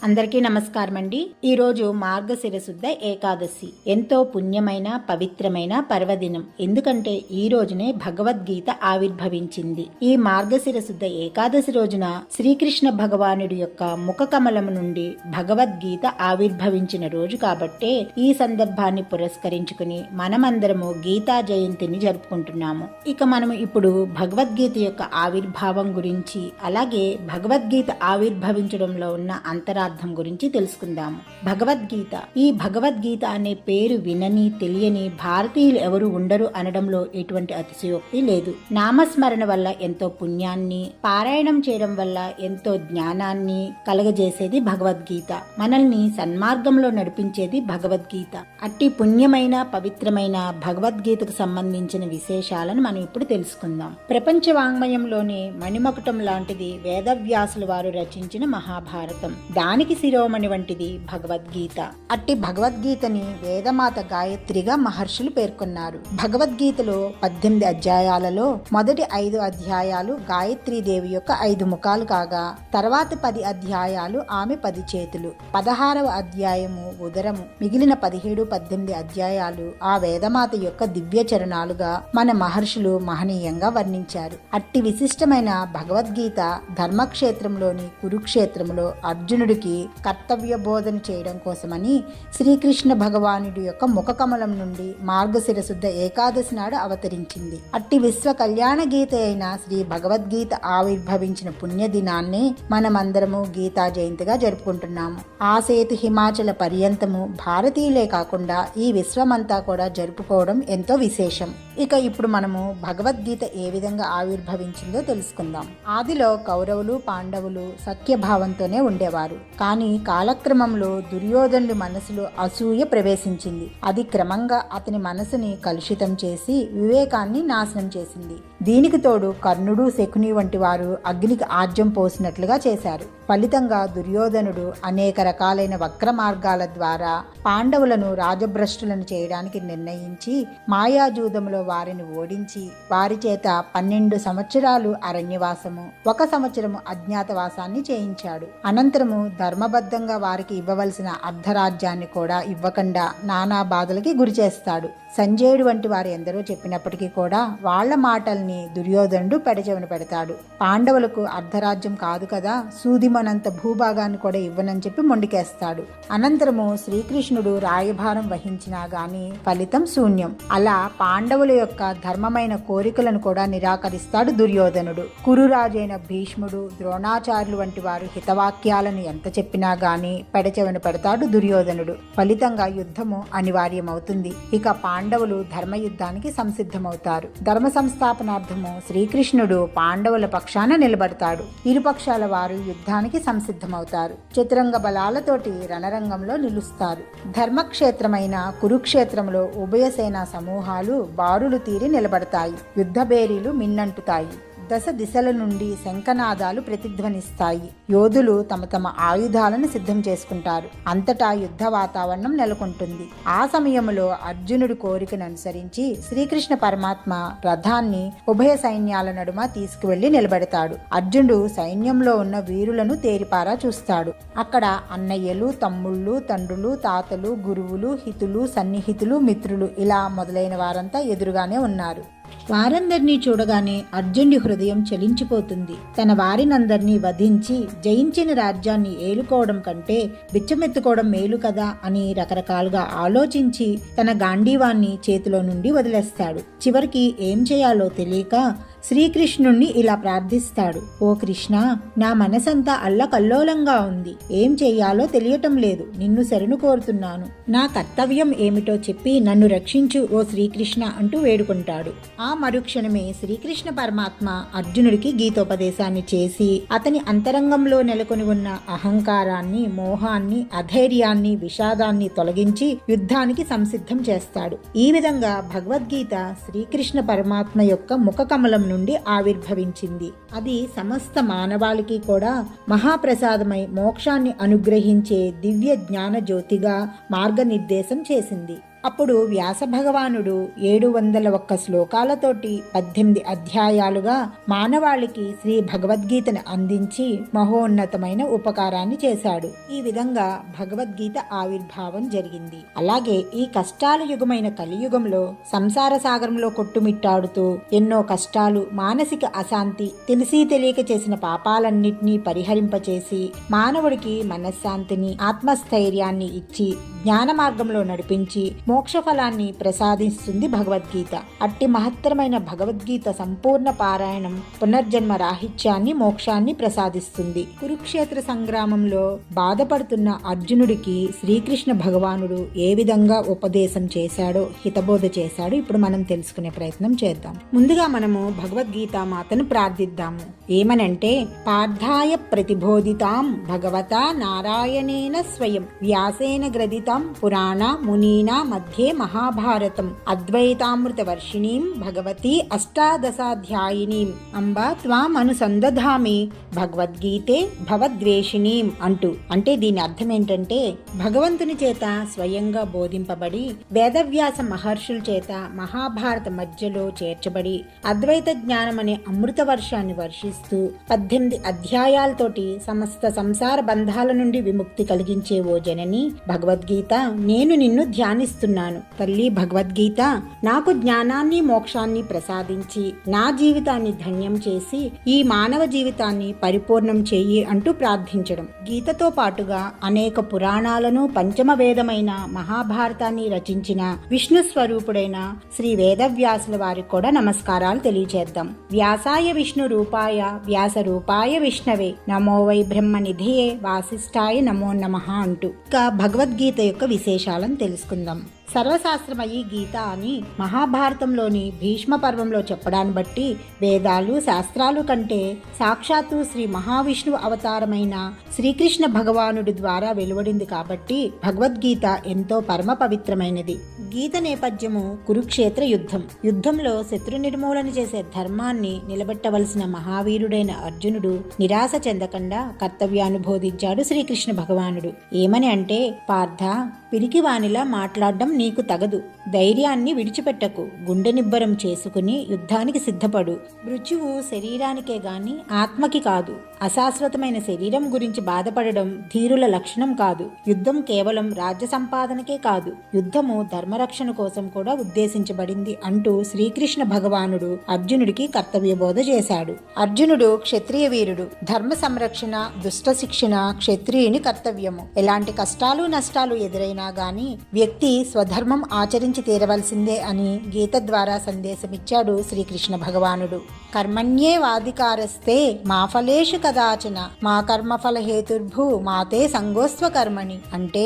అందరికీ నమస్కారం అండి. ఈరోజు మార్గశిర శుద్ధ ఏకాదశి ఎంతో పుణ్యమైన పవిత్రమైన పర్వదినం. ఎందుకంటే ఈ రోజునే భగవద్గీత ఆవిర్భవించింది. ఈ మార్గశిర శుద్ధ ఏకాదశి రోజున శ్రీకృష్ణ భగవానుడి యొక్క ముఖ కమలము నుండి భగవద్గీత ఆవిర్భవించిన రోజు కాబట్టే ఈ సందర్భాన్ని పురస్కరించుకుని మనమందరము గీతా జయంతిని జరుపుకుంటున్నాము. ఇక మనము ఇప్పుడు భగవద్గీత యొక్క ఆవిర్భావం గురించి, అలాగే భగవద్గీత ఆవిర్భవించడంలో ఉన్న అంతరార్థం గురించి తెలుసుకుందాము. భగవద్గీత. ఈ భగవద్గీత అనే పేరు వినని తెలియని భారతీయులు ఎవరు ఉండరు అనడంలో ఎటువంటి అతిశయోక్తి లేదు. నామస్మరణ వల్ల ఎంతో పుణ్యాన్ని, పారాయణం చేయడం వల్ల ఎంతో జ్ఞానాన్ని కలగజేసేది భగవద్గీత. మనల్ని సన్మార్గంలో నడిపించేది భగవద్గీత. అట్టి పుణ్యమైన పవిత్రమైన భగవద్గీతకు సంబంధించిన విశేషాలను మనం ఇప్పుడు తెలుసుకుందాం. ప్రపంచ వాంగ్మయంలోనే మణిమకుటం లాంటిది వేదవ్యాసుల వారు రచించిన మహాభారతం. దానికి శిరోమణి వంటిది భగవద్గీత. అట్టి భగవద్గీతని వేదమాత గాయత్రిగా మహర్షులు పేర్కొన్నారు. భగవద్గీతలో 18 అధ్యాయాలలో మొదటి 5 అధ్యాయాలు గాయత్రీదేవి యొక్క 5 ముఖాలు కాగా, తర్వాత 10 అధ్యాయాలు ఆమె 10 చేతులు, 16వ అధ్యాయము ఉదరము, మిగిలిన 17, 18 అధ్యాయాలు ఆ వేదమాత యొక్క దివ్య చరణాలుగా మన మహర్షులు మహనీయంగా వర్ణించారు. అట్టి విశిష్టమైన భగవద్గీత ధర్మక్షేత్రంలోని కురుక్షేత్రంలో అర్జునుడికి కర్తవ్య బోధన చేయడం కోసమని శ్రీకృష్ణ భగవానుడి యొక్క ముఖ కమలం నుండి మార్గశిర శుద్ధ ఏకాదశి నాడు అవతరించింది. అట్టి విశ్వ కళ్యాణ గీత అయిన శ్రీ భగవద్గీత ఆవిర్భవించిన పుణ్యదినాన్ని మనమందరము గీతా జయంతిగా జరుపుకుంటున్నాము. ఆసేతు హిమాచల పర్యంతము భారతీయులే కాకుండా ఈ విశ్వమంతా కూడా జరుపుకోవడం ఎంతో విశేషం. ఇక ఇప్పుడు మనము భగవద్గీత ఏ విధంగా ఆవిర్భవించిందో తెలుసుకుందాం. ఆదిలో కౌరవులు పాండవులు సఖ్యభావంతోనే ఉండేవారు. కానీ కాలక్రమంలో దుర్యోధనుడి మనసులో అసూయ ప్రవేశించింది. అది క్రమంగా అతని మనసుని కలుషితం చేసి వివేకాన్ని నాశనం చేసింది. దీనికి తోడు కర్ణుడు శకుని వంటి వారు అగ్నికి ఆజ్యం పోసినట్లుగా చేశారు. ఫలితంగా దుర్యోధనుడు అనేక రకాలైన వక్ర మార్గాల ద్వారా పాండవులను రాజభ్రష్టులను చేయడానికి నిర్ణయించి మాయాజూదంలో వారిని ఓడించి వారి చేత 12 సంవత్సరాలు అరణ్యవాసము, 1 సంవత్సరము అజ్ఞాతవాసాన్ని చేయించాడు. అనంతరము ధర్మబద్ధంగా వారికి ఇవ్వవలసిన అర్ధరాజ్యాన్ని కూడా ఇవ్వకుండా నానా బాధలకి గురి చేస్తాడు. సంజయుడు వంటి వారు ఎందరో చెప్పినప్పటికీ కూడా వాళ్ల మాటల్ని దుర్యోధనుడు పెడచెవిన పెడతాడు. పాండవులకు అర్ధరాజ్యం కాదు కదా, సూదిమనంత భూభాగాన్ని కూడా ఇవ్వనని చెప్పి మొండికేస్తాడు. అనంతరము శ్రీకృష్ణుడు రాయభారం వహించినా గాని ఫలితం శూన్యం. అలా పాండవుల యొక్క ధర్మమైన కోరికలను కూడా నిరాకరిస్తాడు దుర్యోధనుడు. కురురాజైన భీష్ముడు, ద్రోణాచార్యులు వంటి వారు హితవాక్యాలను ఎంత చెప్పినా గాని పెడచెవిన పెడతాడు దుర్యోధనుడు. ఫలితంగా యుద్ధము అనివార్యమవుతుంది. ఇక పాండవులు ధర్మయుద్ధానికి సంసిద్ధమవుతారు. ధర్మ సంస్థాపనార్థము శ్రీకృష్ణుడు పాండవుల పక్షాన నిలబడతాడు. ఇరుపక్షాల వారు యుద్ధానికి సంసిద్ధమవుతారు. చతురంగ బలాలతోటి రణరంగంలో నిలుస్తారు. ధర్మక్షేత్రమైన కురుక్షేత్రంలో ఉభయ సేనా సమూహాలు బారులు తీరి నిలబడతాయి. యుద్ధ బేరీలు మిన్నంటుతాయి. దశ దిశల నుండి శంఖనాదాలు ప్రతిధ్వనిస్తాయి. యోధులు తమ తమ ఆయుధాలను సిద్ధం చేసుకుంటారు. అంతటా యుద్ధ వాతావరణం నెలకొంటుంది. ఆ సమయంలో అర్జునుడి కోరికను అనుసరించి శ్రీకృష్ణ పరమాత్మ రథాన్ని ఉభయ సైన్యాల నడుమ తీసుకువెళ్లి నిలబెడతాడు. అర్జునుడు సైన్యంలో ఉన్న వీరులను తేరిపారా చూస్తాడు. అక్కడ అన్నయ్యలు, తమ్ముళ్ళు, తండ్రులు, తాతలు, గురువులు, హితులు, సన్నిహితులు, మిత్రులు ఇలా మొదలైన వారంతా ఎదురుగానే ఉన్నారు. వారందరినీ చూడగానే అర్జునుడి హృదయం చలించిపోతుంది. తన వారినందరినీ వధించి జయించిన రాజ్యాన్ని ఏలుకోవడం కంటే బిచ్చమెత్తుకోవడం మేలు కదా అని రకరకాలుగా ఆలోచించి తన గాంధీవాన్ని చేతిలో నుండి వదిలేస్తాడు. చివరికి ఏం చేయాలో తెలియక శ్రీకృష్ణుణ్ణి ఇలా ప్రార్థిస్తాడు. ఓ కృష్ణ, నా మనసంతా అల్లకల్లోలంగా ఉంది. ఏం చెయ్యాలో తెలియటం లేదు. నిన్ను శరణు కోరుతున్నాను. నా కర్తవ్యం ఏమిటో చెప్పి నన్ను రక్షించు ఓ శ్రీకృష్ణ అంటూ వేడుకుంటాడు. ఆ మరుక్షణమే శ్రీకృష్ణ పరమాత్మ అర్జునుడికి గీతోపదేశాన్ని చేసి అతని అంతరంగంలో నెలకొని ఉన్న అహంకారాన్ని, మోహాన్ని, అధైర్యాన్ని, విషాదాన్ని తొలగించి యుద్ధానికి సంసిద్ధం చేస్తాడు. ఈ విధంగా భగవద్గీత శ్రీకృష్ణ పరమాత్మ యొక్క ముఖ కమలం నుండి ఆవిర్భవించింది. అది సమస్త మానవాళికి కూడా మహాప్రసాదమై మోక్షాన్ని అనుగ్రహించే దివ్య జ్ఞాన జ్యోతిగా మార్గనిర్దేశం చేసింది. అప్పుడు వ్యాస భగవానుడు 701 శ్లోకాలతోటి 18 అధ్యాయాలుగా మానవాళికి శ్రీ భగవద్గీతను అందించి మహోన్నతమైన ఉపకారాన్ని చేశాడు. ఈ విధంగా భగవద్గీత ఆవిర్భావం జరిగింది. అలాగే ఈ కష్టాల యుగమైన కలియుగంలో సంసార సాగరంలో కొట్టుమిట్టాడుతూ ఎన్నో కష్టాలు, మానసిక అశాంతి, తెలిసి తెలియక చేసిన పాపాలన్నింటినీ పరిహరింపచేసి మానవుడికి మనశ్శాంతిని, ఆత్మస్థైర్యాన్ని ఇచ్చి జ్ఞాన మార్గంలో నడిపించి మోక్ష ఫలాన్ని ప్రసాదిస్తుంది భగవద్గీత. అట్టి మహత్తరమైన భగవద్గీత సంపూర్ణ పారాయణం పునర్జన్మ రాహిత్యాన్ని, మోక్షాన్ని ప్రసాదిస్తుంది. కురుక్షేత్ర సంగ్రామంలో బాధపడుతున్న అర్జునుడికి శ్రీకృష్ణ భగవానుడు ఏ విధంగా ఉపదేశం చేశాడో, హితబోధ చేశాడో ఇప్పుడు మనం తెలుసుకునే ప్రయత్నం చేద్దాం. ముందుగా మనము భగవద్గీత మాతను ప్రార్థిద్దాము. ఏమనంటే, పార్థాయ ప్రతిబోధితాం భగవతా నారాయణేన స్వయం వ్యాసేన గ్రథితాం పురాణ మునీనా మధ్యే మహాభారతం అద్వైతామృత వర్షిణీం భగవతి అష్టాదశాధ్యాయినీం అంబ త్వాం అనుసందధామి భగవద్గీతే భవద్వేషిణీం అంటూ. అంటే దీని అర్థం ఏంటంటే, భగవంతుని చేత స్వయంగా బోధింపబడి వేదవ్యాస మహర్షుల చేత మహాభారత మధ్యలో చేర్చబడి అద్వైత జ్ఞానం అనే అమృత వర్షాన్ని వర్షిస్తూ 18 అధ్యాయాలతోటి సమస్త సంసార బంధాల నుండి విముక్తి కలిగించే ఓ జనని భగవద్గీత, నేను నిన్ను ధ్యానిస్తున్నాను. తల్లి భగవద్గీత, నాకు జ్ఞానాన్ని, మోక్షాన్ని ప్రసాదించి నా జీవితాన్ని ధన్యం చేసి ఈ మానవ జీవితాన్ని పరిపూర్ణం చెయ్యి అంటూ ప్రార్థించడం. గీతతో పాటుగా అనేక పురాణాలను, పంచమ వేదమైన మహాభారతాన్ని రచించిన విష్ణు స్వరూపుడైన శ్రీ వేదవ్యాసుల వారికి కూడా నమస్కారాలు తెలియజేద్దాం. వ్యాసాయ విష్ణు రూపాయ వ్యాస రూపాయ విష్ణవే నమో వై బ్రహ్మ నిధియే వాసిష్ఠాయ నమో నమః అంటూ ఇక భగవద్గీత యొక్క విశేషాలను తెలుసుకుందాం. సర్వశాస్త్రమయీ గీత అని మహాభారతంలోని భీష్మ పర్వంలో చెప్పడాన్ని బట్టి వేదాలు, శాస్త్రాలు కంటే సాక్షాత్తు శ్రీ మహావిష్ణువు అవతారమైన శ్రీకృష్ణ భగవానుడి ద్వారా వెలువడింది కాబట్టి భగవద్గీత ఎంతో పరమ పవిత్రమైనది. గీత నేపథ్యము కురుక్షేత్ర యుద్ధం. యుద్ధంలో శత్రు నిర్మూలన చేసే ధర్మాన్ని నిలబెట్టవలసిన మహావీరుడైన అర్జునుడు నిరాశ చెందకుండా కర్తవ్యానుబోధించాడు శ్రీకృష్ణ భగవానుడు. ఏమని అంటే, పార్థ, పిరికివానిలా మాట్లాడడం నీకు తగదు. ధైర్యాన్ని విడిచిపెట్టకు. గుండె నిబ్బరం చేసుకుని యుద్ధానికి సిద్ధపడు. మృత్యువు శరీరానికే గాని ఆత్మకి కాదు. అశాశ్వతమైన శరీరం గురించి బాధపడడం ధీరుల లక్షణం కాదు. యుద్ధం కేవలం రాజ్య సంపాదనకే కాదు, యుద్ధము ధర్మరక్షణ కోసం కూడా ఉద్దేశించబడింది అంటూ శ్రీకృష్ణ భగవానుడు అర్జునుడికి కర్తవ్య బోధ చేశాడు. అర్జునుడు క్షత్రియ వీరుడు. ధర్మ సంరక్షణ, దుష్ట శిక్షణ క్షత్రియుని కర్తవ్యము. ఎలాంటి కష్టాలు, నష్టాలు ఎదురైనా గాని వ్యక్తి స్వధర్మం ఆచరించి తీరవలసిందే అని గీత ద్వారా సందేశమిచ్చాడు శ్రీకృష్ణ భగవానుడు. కర్మణ్యేవాధికారస్తే మా ఫలేషు కదాచన మా కర్మఫల హేతుర్భూ మాతే సంగోస్వ కర్మణి. అంటే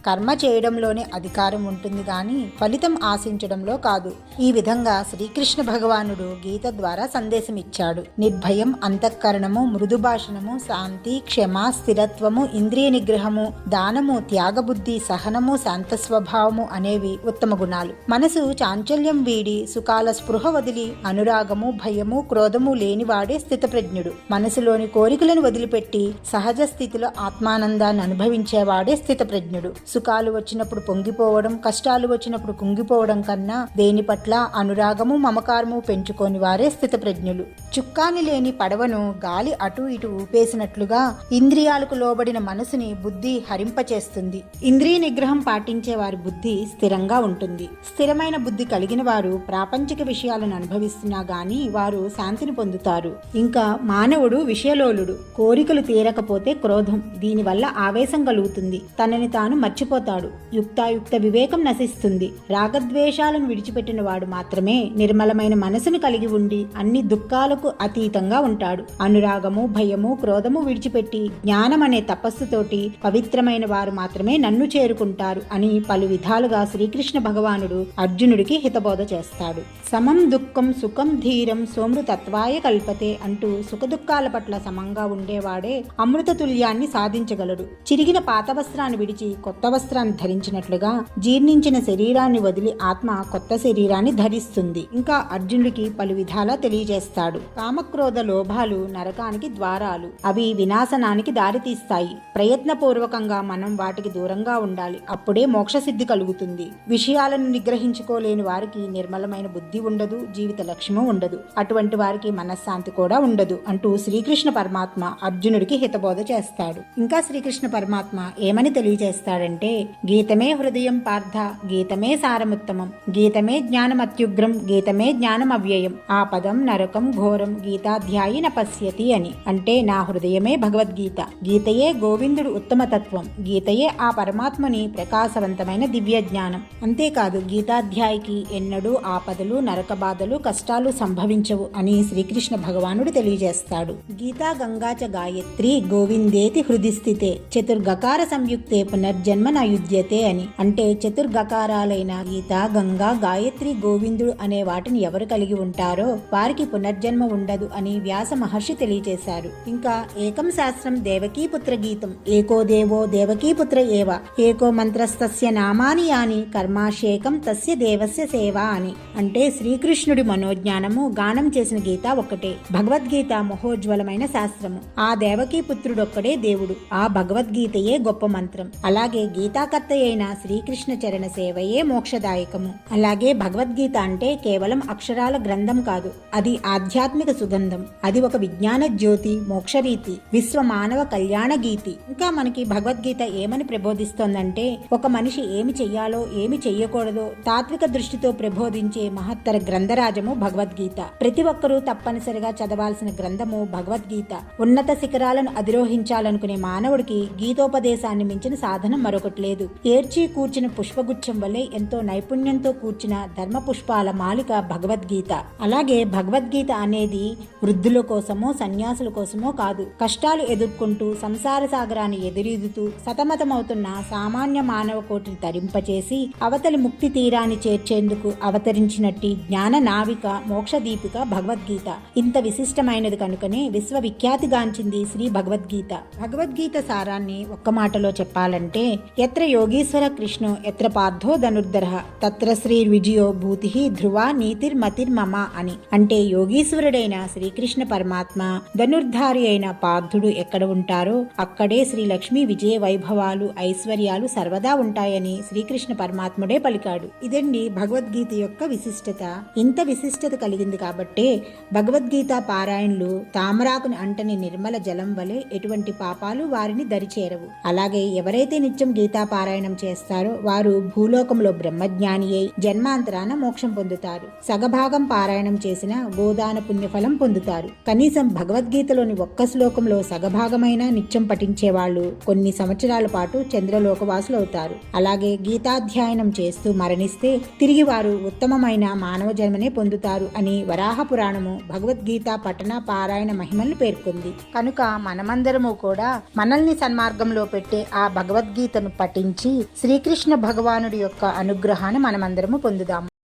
కర్మ చేయడంలోనే అధికారం ఉంటుంది గాని ఫలితం ఆశించడంలో కాదు. ఈ విధంగా శ్రీకృష్ణ భగవానుడు గీత ద్వారా సందేశం ఇచ్చాడు. నిర్భయం, అంతఃకరణము, మృదు భాషణము, శాంతి, క్షమ, స్థిరత్వము, ఇంద్రియ నిగ్రహము, దానము, త్యాగబుద్ధి, సహనము, శాంత స్వభావము అనేవి ఉత్తమ గుణాలు. మనసు చాంచల్యం వీడి సుఖాల స్పృహ వదిలి అనురాగము, భయము, క్రోధము లేనివాడే స్థితప్రజ్ఞుడు. మనసులోని కోరికలను వదిలిపెట్టి సహజ స్థితిలో ఆత్మానందాన్ని అనుభవించేవాడే స్థితప్రజ్ఞుడు. సుఖాలు వచ్చినప్పుడు పొంగిపోవడం, కష్టాలు వచ్చినప్పుడు కుంగిపోవడం కన్నా దేని పట్ల అనురాగము, మమకారము పెంచుకోని వారే స్థితప్రజ్ఞులు. చుక్కాని లేని పడవను గాలి అటు ఇటు ఊపేసినట్లుగా ఇంద్రియాలకు లోబడిన మనసుని బుద్ధి హరింపచేస్తుంది. ఇంద్రియ నిగ్రహం పాటించే వారి బుద్ధి స్థిరంగా ఉంటుంది. స్థిరమైన బుద్ధి కలిగిన వారు ప్రాపంచిక విషయాలను అనుభవిస్తున్నా గాని వారు శాంతిని పొందుతారు. ఇంకా మానవుడు విషయలోలుడు. కోరికలు తీరకపోతే క్రోధం, దీనివల్ల ఆవేశం కలుగుతుంది. తనని తాను మర్చిపోతాడు. యుక్తాయుక్త వివేకం నశిస్తుంది. రాగద్వేషాలను విడిచిపెట్టిన వాడు మాత్రమే నిర్మలమైన మనసును కలిగి ఉండి అన్ని దుఃఖాలకు అతీతంగా ఉంటాడు. అనురాగము, భయము, క్రోధము విడిచిపెట్టి జ్ఞానం అనే తపస్సుతోటి పవిత్రమైన వారు మాత్రమే నన్ను చేరుకుంటారు అని పలు విధాలుగా శ్రీకృష్ణ భగవానుడు అర్జునుడికి హితబోధ చేస్తాడు. సమం దుఃఖం సుఖం ధీరం సోమృతత్వాయ కల్పతే అంటూ సుఖదుఖాల పట్ల సమంగా ఉండేవాడే అమృత తుల్యాన్ని సాధించగలడు. చిరిగిన పాత వస్త్రాన్ని విడిచి కొత్త వస్త్రాన్ని ధరించినట్లుగా జీర్ణించిన శరీరం శరీరాన్ని వదిలి ఆత్మ కొత్త శరీరాన్ని ధరిస్తుంది. ఇంకా అర్జునుడికి పలు విధాలా తెలియజేస్తాడు. కామక్రోధ లోభాలు నరకానికి ద్వారాలు, అవి వినాశనానికి దారితీస్తాయి. ప్రయత్నపూర్వకంగా మనం వాటికి దూరంగా ఉండాలి, అప్పుడే మోక్షసిద్ధి కలుగుతుంది. విషయాలను నిగ్రహించుకోలేని వారికి నిర్మలమైన బుద్ధి ఉండదు, జీవిత లక్ష్యము ఉండదు. అటువంటి వారికి మనశ్శాంతి కూడా ఉండదు అంటూ శ్రీకృష్ణ పరమాత్మ అర్జునుడికి హితబోధ చేస్తాడు. ఇంకా శ్రీకృష్ణ పరమాత్మ ఏమని తెలియజేస్తాడంటే, గీతమే హృదయం పార్థ, గీతమే సారముత్తమం, గీతమే జ్ఞానమత్యుగ్రం, గీతమే జ్ఞానం అవ్యయం, ఆ పదం నరకం ఘోరం, గీతాధ్యాయి న పశ్యతి అని. అంటే నా హృదయమే భగవద్గీత, గీతయే గోవిందుడు ఉత్తమతత్వం, గీతయే ఆ పరమాత్మని ప్రకాశవంతమైన దివ్య జ్ఞానం. అంతేకాదు గీతాధ్యాయికి ఎన్నడూ ఆపదలు, నరక బాధలు, కష్టాలు సంభవించవు అని శ్రీకృష్ణ భగవానుడు తెలియజేస్తాడు. గీతా గంగాచ గాయత్రి గోవిందేతి హృది స్థితే చతుర్గకార సంయుక్తే పునర్జన్మ నయుధ్యతే అని. అంటే చతుర్గకారాలైన గీత, గంగా, గాయత్రి, గోవిందుడు అనే వాటిని ఎవరు కలిగి ఉంటారో వారికి పునర్జన్మ ఉండదు అని వ్యాస మహర్షి తెలియజేశారు. ఇంకా ఏకం శాస్త్రం దేవకీపుత్ర గీతం, ఏకో దేవో దేవకీపుత్ర ఏవ, ఏకో మంత్రస్తస్య నామాని యాని, కర్మాశేకం తస్య దేవస్య సేవ అని. అంటే శ్రీకృష్ణుడి మనోజ్ఞానము గానం చేసిన గీత ఒక్కటే. భగవద్గీత మహోజ్వలమైన శాస్త్రము. ఆ దేవకీపుత్రుడొక్కడే దేవుడు. ఆ భగవద్గీతయే గొప్ప మంత్రం. అలాగే గీతాకర్త అయిన శ్రీకృష్ణ చరణ సేవయే మోక్షదాయకము. అలాగే భగవద్గీత అంటే కేవలం అక్షరాల గ్రంథం కాదు, అది ఆధ్యాత్మిక సుగంధం. అది ఒక విజ్ఞాన జ్యోతి, మోక్షరీతి, విశ్వ మానవ కళ్యాణ గీతి. ఇంకా మనకి భగవద్గీత ఏమని ప్రబోధిస్తోందంటే, ఒక మనిషి ఏమి చెయ్యాలో ఏమి చెయ్యకూడదో తాత్విక దృష్టితో ప్రబోధించే మహత్తర గ్రంథరాజము భగవద్గీత. ప్రతి ఒక్కరూ తప్పనిసరిగా చదవాల్సిన గ్రంథము భగవద్గీత. ఉన్నత శిఖరాలను అధిరోహించాలనుకునే మానవుడికి గీతోపదేశాన్ని మించిన సాధనం మరొకటి లేదు. ఏర్చి కూర్చిన పుష్పగుచ్చం వల్లే ఎంతో నైపుణ్యంతో కూర్చిన ధర్మ పుష్పాల మాలిక భగవద్గీత. అలాగే భగవద్గీత అనేది వృద్ధుల కోసమో సన్యాసుల కోసమో కాదు, కష్టాలు ఎదుర్కొంటూ సంసార సాగరాన్ని ఎదురీదుతూ సతమతమవుతున్న సామాన్య మానవ కోటిని తరింపచేసి అవతలి ముక్తి తీరాన్ని చేర్చేందుకు అవతరించినట్టి జ్ఞాన నావిక, మోక్ష దీపిక భగవద్గీత. ఇంత విశిష్టమైనది కనుకనే విశ్వవిఖ్యాతిగాంచింది శ్రీ భగవద్గీత. భగవద్గీత సారాన్ని ఒక్క మాటలో చెప్పాలంటే, ఎత్ర యోగీశ్వర కృష్ణో ఎత్ర పార్థో ధనుర్ధరః తత్ర శ్రీ విజయో భూతి ధ్రువ నీతిర్మతిర్మమ అని. అంటే యోగీశ్వరుడైన శ్రీకృష్ణ పరమాత్మ, ధనుర్ధారి అయిన పార్థుడు ఎక్కడ ఉంటారో అక్కడే శ్రీ లక్ష్మీ విజయ వైభవాలు, ఐశ్వర్యాలు సర్వదా ఉంటాయని శ్రీకృష్ణ పరమాత్ముడే పలికాడు. ఇదండి భగవద్గీత యొక్క విశిష్టత. ఇంత విశిష్టత కలిగింది కాబట్టే భగవద్గీత పారాయణులు తామరాకుని అంటని నిర్మల జలం వలె ఎటువంటి పాపాలు వారిని దరిచేరవు. అలాగే ఎవరైతే నిత్యం గీతా పారాయణం చేస్తారో వారు భూలోకంలో బ్రహ్మజ్ఞాని అయి జన్మాంతరాన మోక్షం పొందుతారు. సగభాగం పారాయణం చేసిన గోదాన పుణ్యఫలం పొందుతారు. కనీసం భగవద్గీతలోని ఒక్క శ్లోకంలో సగభాగమైన నిత్యం పఠించే వాళ్ళు కొన్ని సంవత్సరాల పాటు చంద్రలోకవాసులు అవుతారు. అలాగే గీతాధ్యయనం చేస్తూ మరణిస్తే తిరిగి వారు ఉత్తమమైన మానవ జన్మనే పొందుతారు అని వరాహ పురాణము భగవద్గీత పఠన పారాయణ మహిమలను పేర్కొంది. కనుక మనమందరము కూడా మనల్ని సన్మార్గంలో పెట్టే ఆ భగవద్గీతను పఠించి శ్రీకృష్ణ భగవానుడి యొక్క అనుగ్రహాన్ని మనమందరము పొందుదాము.